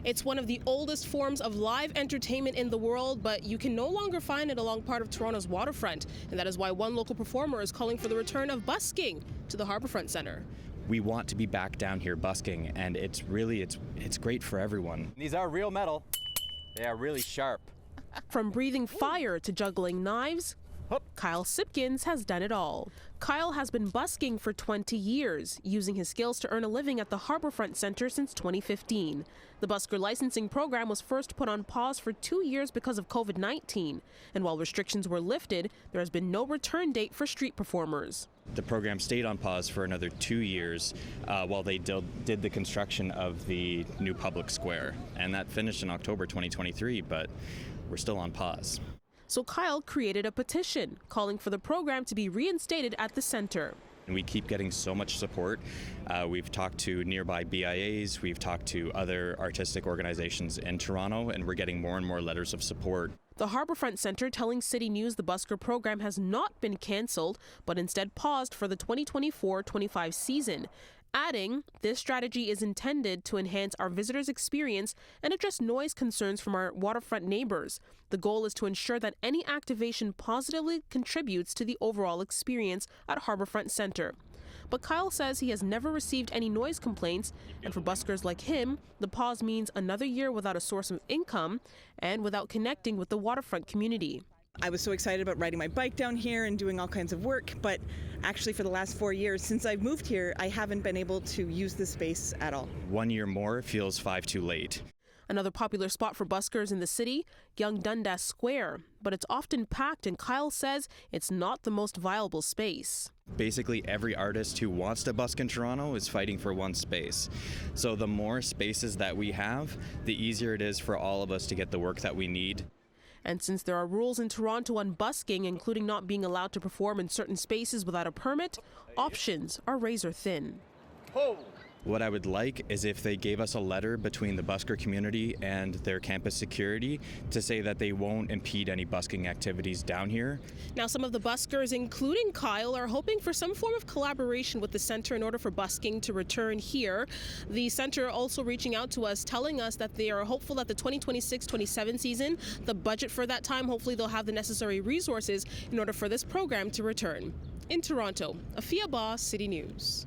It's one of the oldest forms of live entertainment in the world, but you can no longer find it along part of Toronto's waterfront. And that is why one local performer is calling for the return of busking to the Harbourfront Centre. We want to be back down here busking, and it's great for everyone. These are real metal. They are really sharp. From breathing fire to juggling knives, Kyle Sipkins has done it all. Kyle has been busking for 20 years, using his skills to earn a living at the Harbourfront Centre since 2015. The busker licensing program was first put on pause for 2 years because of COVID-19. And while restrictions were lifted, there has been no return date for street performers. The program stayed on pause for another 2 years while they did the construction of the new public square. And that finished in October 2023, but we're still on pause. So Kyle created a petition calling for the program to be reinstated at the centre. And we keep getting so much support. We've talked to nearby BIAs, we've talked to other artistic organizations in Toronto, and we're getting more and more letters of support. The Harbourfront Centre telling CityNews the busker program has not been cancelled, but instead paused for the 2024-25 season. Adding, this strategy is intended to enhance our visitors' experience and address noise concerns from our waterfront neighbours. The goal is to ensure that any activation positively contributes to the overall experience at Harbourfront Centre. But Kyle says he has never received any noise complaints, and for buskers like him, the pause means another year without a source of income and without connecting with the waterfront community. I was so excited about riding my bike down here and doing all kinds of work, but actually for the last 4 years since I've moved here, I haven't been able to use this space at all. 1 year more feels 5 too late. Another popular spot for buskers in the city, Young Dundas Square, but it's often packed, and Kyle says it's not the most viable space. Basically, every artist who wants to busk in Toronto is fighting for one space. So the more spaces that we have, the easier it is for all of us to get the work that we need. And since there are rules in Toronto on busking, including not being allowed to perform in certain spaces without a permit, options are razor thin. What I would like is if they gave us a letter between the busker community and their campus security to say that they won't impede any busking activities down here. Now, some of the buskers, including Kyle, are hoping for some form of collaboration with the centre in order for busking to return here. The centre also reaching out to us, telling us that they are hopeful that the 2026-27 season, the budget for that time, hopefully they'll have the necessary resources in order for this program to return. In Toronto, Afua Baah, City News.